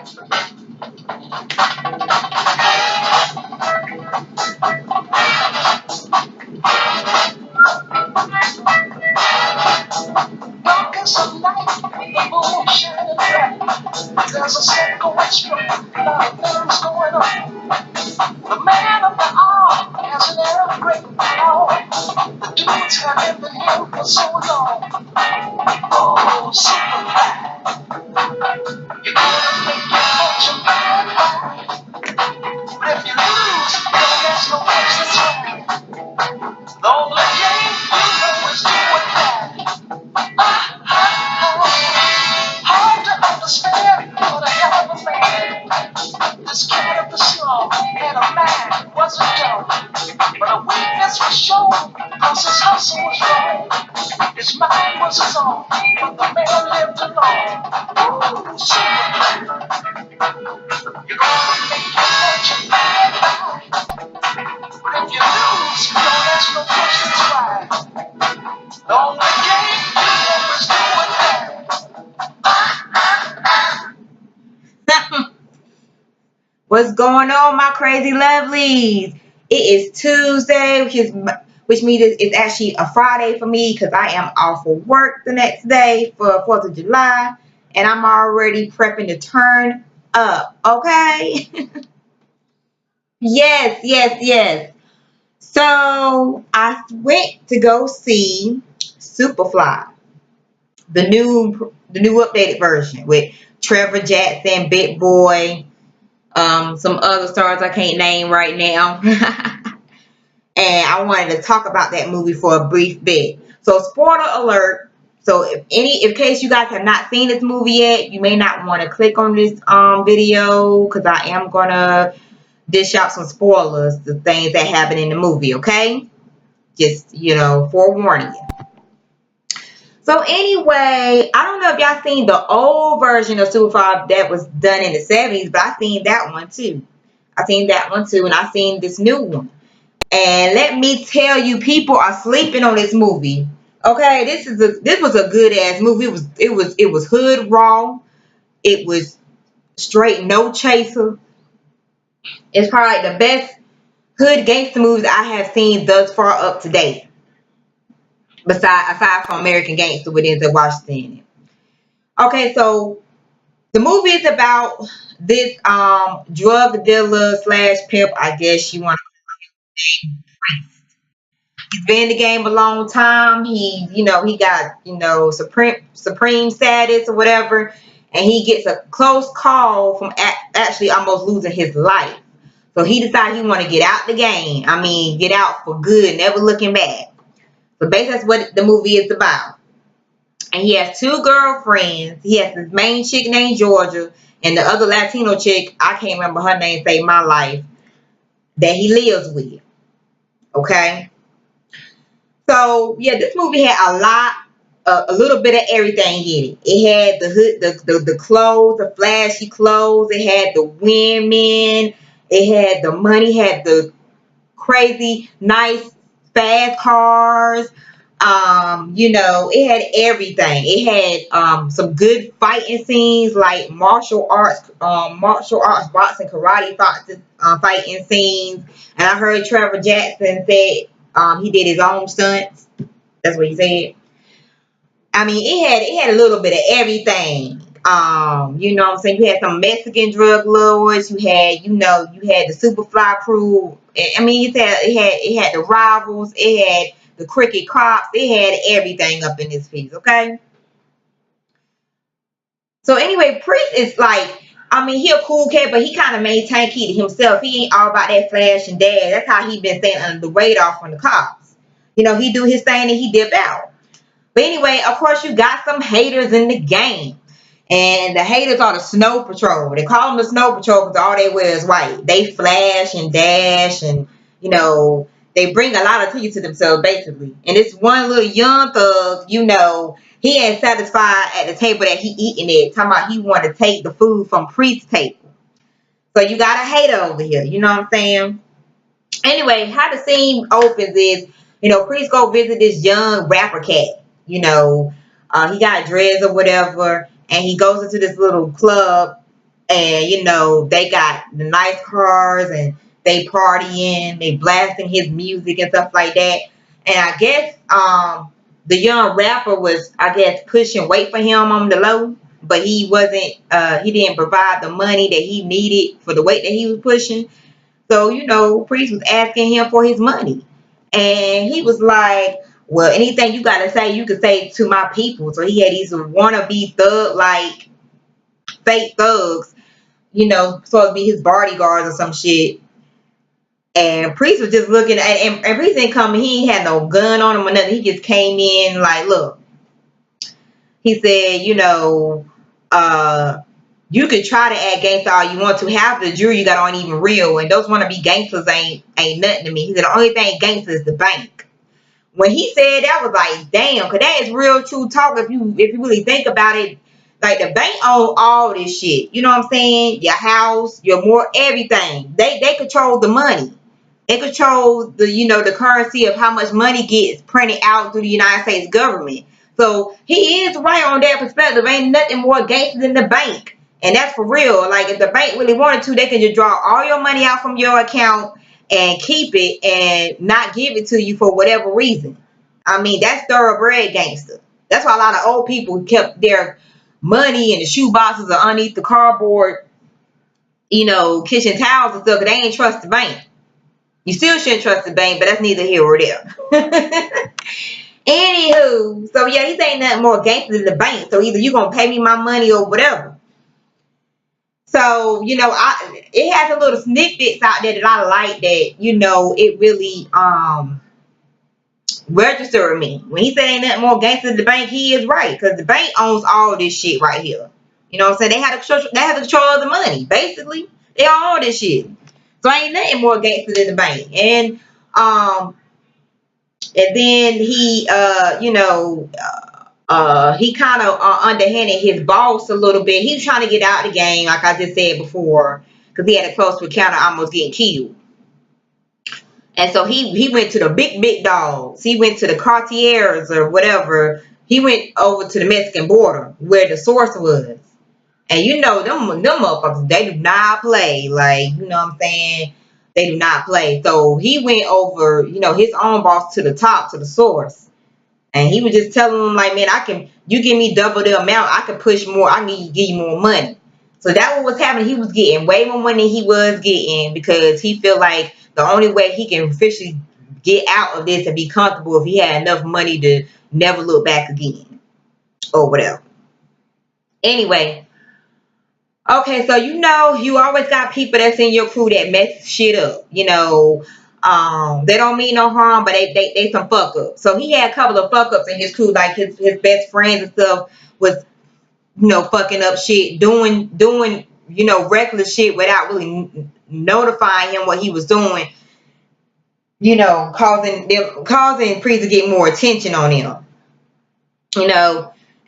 Darkest of night, the moon shining bright. There's a set going strong, a lot of things going on. The man of the hour has an air of great power. The dudes have been with him for so long. Oh, Superfly, you're gonna make your fortune by and by. But if you lose, you don't have no place to try. The only game you know is do or die. Hard to understand, but a hell of a man. This cat of the slum had a mind, wasn't dumb. But a weakness was shown, cause his hustle was wrong. His mind was his own, but the man lived alone. Ooh, Superman, you're gonna make your fortune by and by. But if you lose, you don't ask no questions why. The only game you know is do or die. What's going on, my crazy lovelies? It is Tuesday, which means it's actually a Friday for me because I am off for work the next day for 4th of July, and I'm already prepping to turn up. Okay? Yes. So I went to go see Superfly, the new updated version with Trevor Jackson, Big Boy, some other stars I can't name right now. And I wanted to talk about that movie for a brief bit. So spoiler alert. So in case you guys have not seen this movie yet, you may not want to click on this video because I am gonna dish out some spoilers, the things that happen in the movie, okay? Just, forewarning you. So anyway, I don't know if y'all seen the old version of Superfly that was done in the 70s, but I seen that one too. And I seen this new one. And let me tell you, people are sleeping on this movie. Okay, this was a good ass movie. It was hood raw. It was straight no chaser. It's probably the best hood gangster movies I have seen thus far up to date. Aside from American Gangster with Denzel Washington in it. Okay, so the movie is about this drug dealer slash pimp, I guess you want to. He's been in the game a long time. He got, supreme status or whatever, and he gets a close call from actually almost losing his life. So he decided he want to get out the game. I mean, get out for good, never looking back. So basically, that's what the movie is about. And he has two girlfriends. He has his main chick named Georgia, and the other Latino chick, I can't remember her name, saved my life, that he lives with. Okay? So, yeah, this movie had a little bit of everything in it. It had the hood, the clothes, the flashy clothes. It had the women. It had the money. Had the crazy, nice, fast cars. It had everything. It had some good fighting scenes, like martial arts, boxing, karate fighting scenes. And I heard Trevor Jackson said he did his own stunts. That's what he said. I mean, it had a little bit of everything. You know what I'm saying? You had some Mexican drug lords. You had the Superfly crew. I mean, it had the rivals. It had the cricket cops. It had everything up in this piece. Okay. So anyway, Priest is like, I mean, he a cool cat, but he kind of maintain key to himself. He ain't all about that flash and dash. That's how he been staying under the radar from the cops. He do his thing and he dip out. But anyway, of course, you got some haters in the game. And the haters are the Snow Patrol. They call them the Snow Patrol because all they wear is white. They flash and dash and, they bring a lot of attention to themselves, basically. And this one little young thug, he ain't satisfied at the table that he eating at. Talking about he want to take the food from Priest's table. So you got a hater over here. You know what I'm saying? Anyway, how the scene opens is, Priest go visit this young rapper cat. He got dreads or whatever. And he goes into this little club And they got the nice cars and they partying, they blasting his music and stuff like that. And I guess the young rapper was, I guess, pushing weight for him on the low, but he wasn't he didn't provide the money that he needed for the weight that he was pushing. So, Priest was asking him for his money. And he was like, well, anything you gotta say, you can say to my people. So he had these wannabe thug, like fake thugs, supposed to be his bodyguards or some shit. And Priest was just looking at, and Priest didn't come, he ain't had no gun on him or nothing. He just came in like, look, he said, you could try to act gangster all you want to. Half the jury you got aren't even real, and those wannabe gangsters ain't nothing to me. He said the only thing gangster is the bank. When he said that, I was like, damn, cause that is real true talk. If you really think about it, like the bank own all this shit. You know what I'm saying? Your house, your more everything. They control the money. They control the currency of how much money gets printed out through the United States government. So he is right on that perspective. Ain't nothing more gangster than the bank. And that's for real. Like if the bank really wanted to, they can just draw all your money out from your account and keep it and not give it to you for whatever reason. I mean, that's thoroughbred gangster. That's why a lot of old people kept their money in the shoe boxes or underneath the cardboard, kitchen towels and stuff, because they ain't trust the bank. You still shouldn't trust the bank, but that's neither here or there. Anywho, so yeah, he ain't nothing more gangster than the bank. So either you gonna pay me my money or whatever. So, it has a little snippets out there that I like that, it really registered with me. When he said ain't nothing more gangster than the bank, he is right. Because the bank owns all this shit right here. You know what I'm saying? They have the control of the money. Basically, they own all this shit. So ain't nothing more gangster than the bank. And then he he kind of underhanded his boss a little bit. He was trying to get out of the game, like I just said before, because he had a close encounter, almost getting killed. And so he went to the big dogs. He went to the Cartiers or whatever. He went over to the Mexican border where the source was. And them motherfuckers, they do not play. Like, you know what I'm saying? They do not play. So he went over, his own boss to the top, to the source. And he was just telling them, like, man, you give me double the amount, I can push more, I can give you more money. So that what was happening. He was getting way more money he was getting because he felt like the only way he can officially get out of this and be comfortable if he had enough money to never look back again or whatever. Anyway, okay, so you always got people that's in your crew that mess shit up. They don't mean no harm, but they some fuck ups. So he had a couple of fuck ups in his crew, like his best friends and stuff was fucking up shit, doing reckless shit without really notifying him what he was doing. Causing Priest to get more attention on him.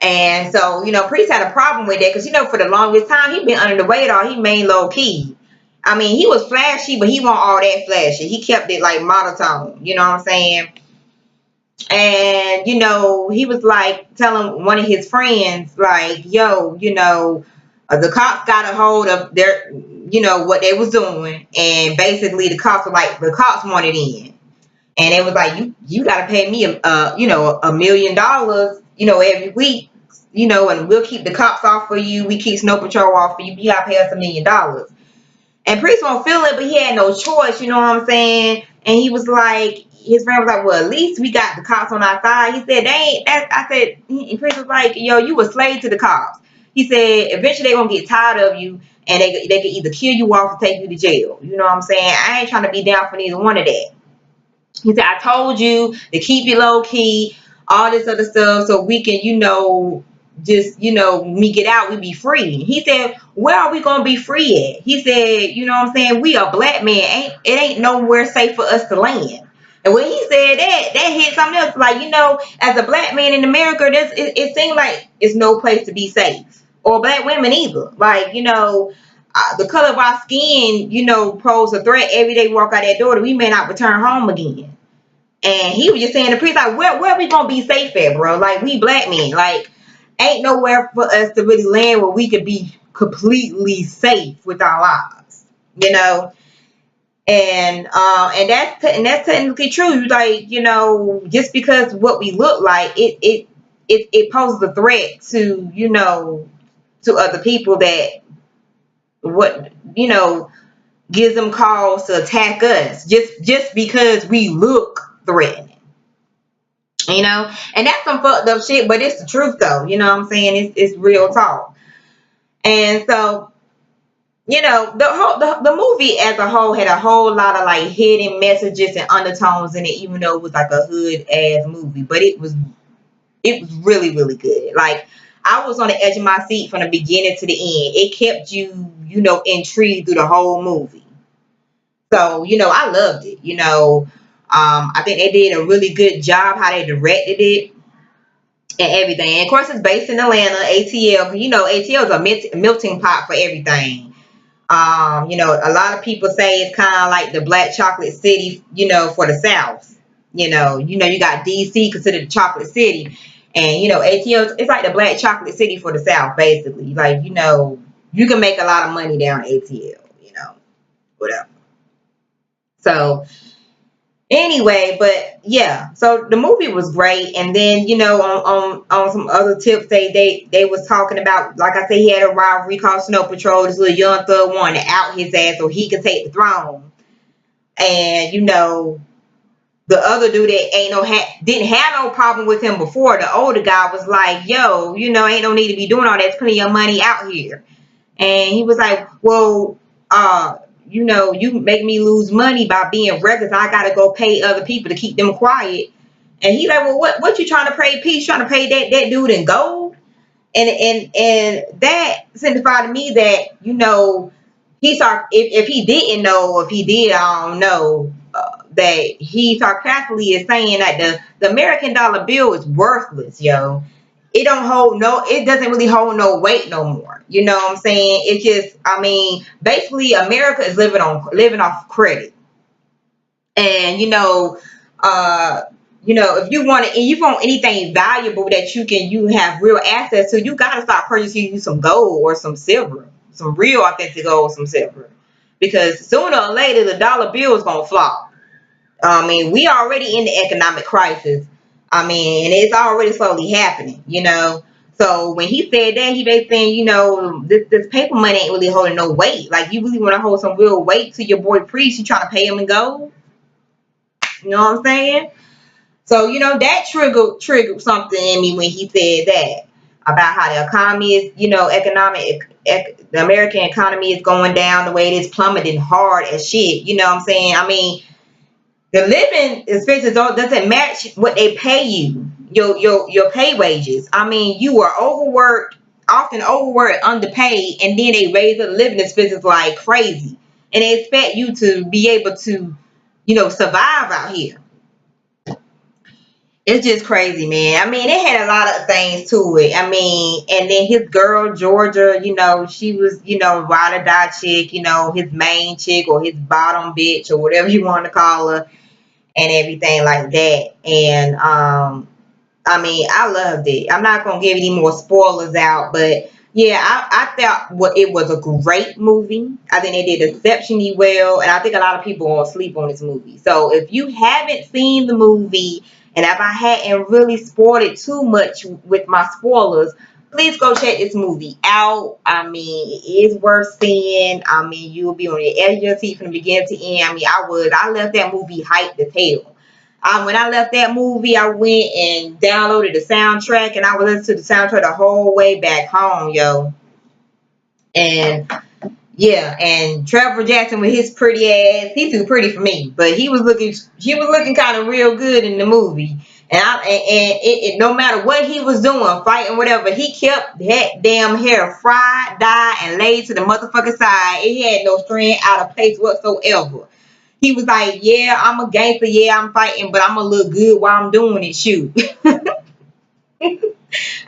And so, Priest had a problem with that because, for the longest time, he been under the radar. He main low key. I mean, he was flashy, but he wasn't all that flashy. He kept it like monotone. You know what I'm saying? And, he was like telling one of his friends, like, yo, the cops got a hold of their, what they was doing. And basically the cops were like, the cops wanted in. And it was like, you got to pay me, $1 million, every week, and we'll keep the cops off for you. We keep snow patrol off for you. You got to pay us $1 million. And Priest won't feel it, but he had no choice, you know what I'm saying? And he was like, his friend was like, well, at least we got the cops on our side. He said, I said, Priest was like, yo, you a slave to the cops. He said, eventually they're going to get tired of you and they can either kill you off or take you to jail. You know what I'm saying? I ain't trying to be down for neither one of that. He said, I told you to keep it low key, all this other stuff, so we can, just, when we get out, we be free. He said, where are we going to be free at? He said, you know what I'm saying? We are black men. It ain't nowhere safe for us to land. And when he said that hit something else. Like, as a black man in America, it seemed like it's no place to be safe. Or black women either. Like, the color of our skin, pose a threat every day we walk out that door that we may not return home again. And he was just saying to Priest, like, where are we going to be safe at, bro? Like, we black men. Like, ain't nowhere for us to really land where we could be completely safe with our lives, you know. And that's technically true. Like, just because what we look like, it poses a threat to, to other people, that what, gives them cause to attack us just because we look threatening, and that's some fucked up shit, but it's the truth though. You know what I'm saying? It's real talk. And so, the movie as a whole had a whole lot of like hidden messages and undertones in it, even though it was like a hood ass movie. But it was really, really good. Like, I was on the edge of my seat from the beginning to the end. It kept you, intrigued through the whole movie. So, I loved it. I think they did a really good job how they directed it and everything. And of course, it's based in Atlanta, ATL. ATL is a melting pot for everything. A lot of people say it's kind of like the black chocolate city, for the South. You got DC considered the chocolate city, and ATL, it's like the black chocolate city for the South, basically. Like, you can make a lot of money down ATL, whatever. So anyway, but yeah, so the movie was great. And then, on some other tips, they was talking about, like I said, he had a rivalry called Snow Patrol. This little young thug wanted to out his ass so he could take the throne. And the other dude that didn't have no problem with him before, the older guy, was like, yo, ain't no need to be doing all that. There's plenty of money out here. And he was like, well, you make me lose money by being reckless. I gotta go pay other people to keep them quiet. And he like, well, what you trying to pay peace? Trying to pay that dude in gold? And that signified to me that, he if he didn't know, or if he did, I don't know, that he sarcastically is saying that the American dollar bill is worthless, yo. It doesn't really hold no weight no more. You know what I'm saying? It just, basically America is living off credit. And if you want anything valuable that you have real access to, you gotta start purchasing you some gold or some silver, some real authentic gold, some silver, because sooner or later the dollar bill is gonna flop. We already in the economic crisis. And it's already slowly happening. So when he said that, he basically saying, this paper money ain't really holding no weight. Like, you really want to hold some real weight to your boy Priest? You trying to pay him in gold? You know what I'm saying? So, that triggered something in me when he said that, about how the economy is, the American economy is going down the way it is, plummeting hard as shit. You know what I'm saying? The living expenses doesn't match what they pay you, your pay wages. You are overworked, often overworked, underpaid, and then they raise the living expenses like crazy, and they expect you to be able to, survive out here. It's just crazy, man. It had a lot of things to it. And then his girl Georgia, she was, ride or die chick, his main chick, or his bottom bitch, or whatever you want to call her, and everything like that. And I loved it. I'm not gonna give any more spoilers out, but yeah, I thought it was a great movie. I think they did exceptionally well, and I think a lot of people won't sleep on this movie. So if you haven't seen the movie, and if I hadn't really spoiled it too much with my spoilers, please go check this movie out. It is worth seeing. You'll be on the edge of your seat from the beginning to end. I left that movie hyped as hell. When I left that movie, I went and downloaded the soundtrack, and I was listening to the soundtrack the whole way back home, yo. And yeah, and Trevor Jackson with his pretty ass, he's too pretty for me, but he was looking kind of real good in the movie. And no matter what he was doing, fighting, whatever, he kept that damn hair fried, dyed, and laid to the motherfucking side. It had no strand out of place whatsoever. He was like, yeah, I'm a gangster, yeah, I'm fighting, but I'm gonna look good while I'm doing it, shoot. I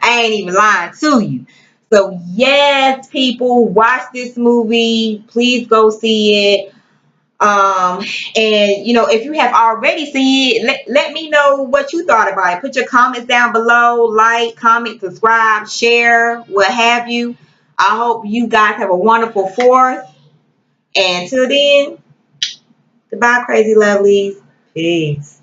ain't even lying to you. So yes, people, watch this movie. Please go see it. And if you have already seen it, let me know what you thought about it. Put your comments down below, like, comment, subscribe, share, what have you. I hope you guys have a wonderful 4th. And till then, goodbye, crazy lovelies. Peace.